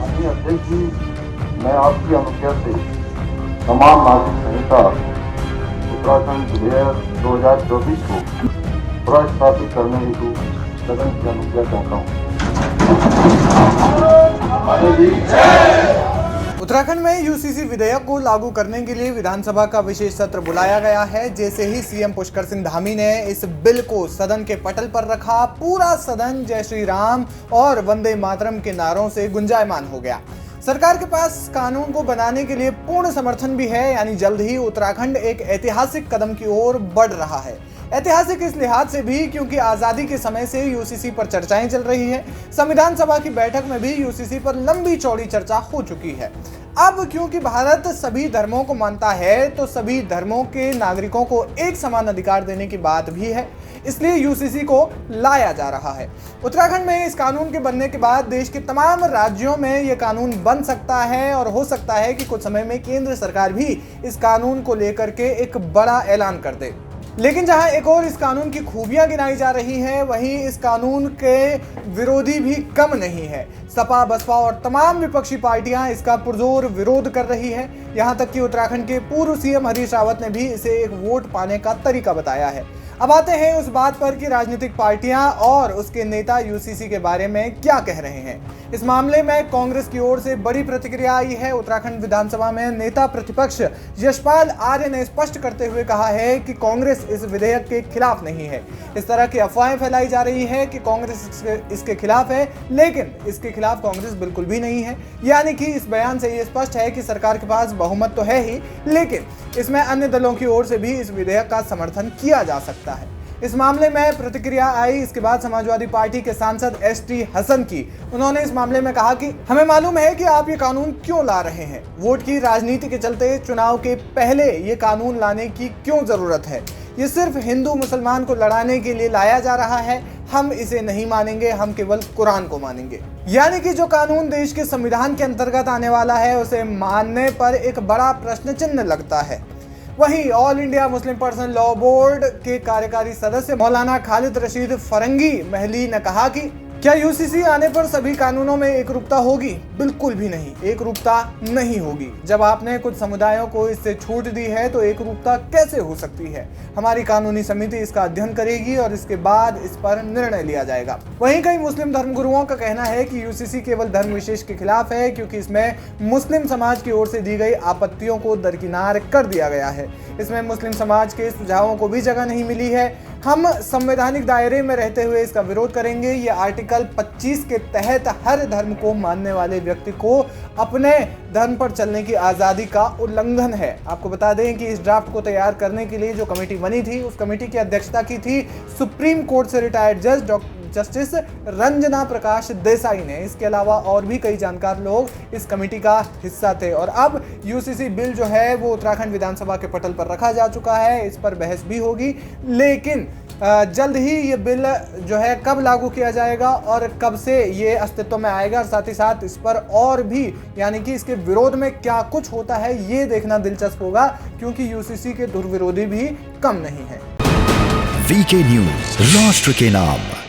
माननीय अध्यक्ष जी, मैं आपकी अनुज्ञा से तमाम नागरिक संहिता उत्तराखंड विधेयक 2024 को प्रस्तावित करने हेतु सदन की अनुज्ञा चाहता हूँ। उत्तराखंड में यूसीसी विधेयक को लागू करने के लिए विधानसभा का विशेष सत्र बुलाया गया है। जैसे ही सीएम पुष्कर सिंह धामी ने इस बिल को सदन के पटल पर रखा, पूरा सदन जय श्री राम और वंदे मातरम के नारों से गुंजायमान हो गया। सरकार के पास कानून को बनाने के लिए पूर्ण समर्थन भी है, यानी जल्द ही उत्तराखंड एक ऐतिहासिक कदम की ओर बढ़ रहा है। ऐतिहासिक इस लिहाज से भी क्योंकि आजादी के समय से यूसीसी पर चर्चाएं चल रही है। संविधान सभा की बैठक में भी यूसीसी पर लंबी चौड़ी चर्चा हो चुकी है। अब क्योंकि भारत सभी धर्मों को मानता है, तो सभी धर्मों के नागरिकों को एक समान अधिकार देने की बात भी है, इसलिए यूसीसी को लाया जा रहा है। उत्तराखंड में इस कानून के बनने के बाद देश के तमाम राज्यों में यह कानून बन सकता है और हो सकता है कि कुछ समय में केंद्र सरकार भी इस कानून को लेकर के एक बड़ा ऐलान कर दे। लेकिन जहां एक और इस कानून की खूबियां गिनाई जा रही हैं, वहीं इस कानून के विरोधी भी कम नहीं है। सपा, बसपा और तमाम विपक्षी पार्टियां इसका पुरजोर विरोध कर रही है। यहां तक कि उत्तराखंड के पूर्व सीएम हरीश रावत ने भी इसे एक वोट पाने का तरीका बताया है। अब आते हैं उस बात पर कि राजनीतिक पार्टियां और उसके नेता यूसीसी के बारे में क्या कह रहे हैं। इस मामले में कांग्रेस की ओर से बड़ी प्रतिक्रिया आई है। उत्तराखंड विधानसभा में नेता प्रतिपक्ष यशपाल आर्य ने स्पष्ट करते हुए कहा है कि कांग्रेस इस विधेयक के खिलाफ नहीं है। इस तरह की अफवाहें फैलाई जा रही है कि कांग्रेस इसके खिलाफ है, लेकिन इसके खिलाफ कांग्रेस बिल्कुल भी नहीं है। यानी कि इस बयान से ये स्पष्ट है कि सरकार के पास बहुमत तो है ही, लेकिन इसमें अन्य दलों की ओर से भी इस विधेयक का समर्थन किया जा सकता है। इस मामले में प्रतिक्रिया आई इसके बाद समाजवादी पार्टी के सांसद एसटी हसन की। उन्होंने इस मामले में कहा कि हमें मालूम है कि आप ये कानून क्यों ला रहे हैं। वोट की राजनीति के चलते चुनाव के पहले ये कानून लाने की क्यों जरूरत है। ये सिर्फ हिंदू मुसलमान को लड़ाने के लिए लाया जा रहा है। हम इसे नहीं मानेंगे, हम केवल कुरान को मानेंगे। यानी कि जो कानून देश के संविधान के अंतर्गत आने वाला है, उसे मानने पर एक बड़ा प्रश्न चिन्ह लगता है। वहीं all India Muslim personal law board के कार्यकारी सदस्य मौलाना खालिद रशीद फरंगी महली ने कहा कि क्या यूसीसी आने पर सभी कानूनों में एकरूपता होगी? बिल्कुल भी नहीं, एकरूपता नहीं होगी। जब आपने कुछ समुदायों को इससे छूट दी है तो एकरूपता कैसे हो सकती है? हमारी कानूनी समिति इसका अध्ययन करेगी और इसके बाद इस पर निर्णय लिया जाएगा। वहीं कई मुस्लिम धर्मगुरुओं का कहना है कि यूसीसी केवल धर्म विशेष के खिलाफ है, क्योंकि इसमें मुस्लिम समाज की ओर से दी गई आपत्तियों को दरकिनार कर दिया गया है। इसमें मुस्लिम समाज के सुझावों को भी जगह नहीं मिली है। हम संवैधानिक दायरे में रहते हुए इसका विरोध करेंगे। ये आर्टिकल 25 के तहत हर धर्म को मानने वाले व्यक्ति को अपने धर्म पर चलने की आज़ादी का उल्लंघन है। आपको बता दें कि इस ड्राफ्ट को तैयार करने के लिए जो कमेटी बनी थी, उस कमेटी की अध्यक्षता की थी सुप्रीम कोर्ट से रिटायर्ड जज जस्टिस रंजना प्रकाश देसाई ने। इसके अलावा और भी कई जानकार लोग इस कमेटी का हिस्सा थे। और अब यूसीसी बिल जो है वो उत्तराखंड विधानसभा के पटल पर रखा जा चुका है। इस पर बहस भी होगी, लेकिन जल्द ही ये बिल जो है कब लागू किया जाएगा और कब से ये अस्तित्व में आएगा, और साथ ही साथ इस पर और भी यानी कि इसके विरोध में क्या कुछ होता है, ये देखना दिलचस्प होगा, क्योंकि यूसीसी के दुर्विरोधी भी कम नहीं है। वीके न्यूज, राष्ट्र के नाम।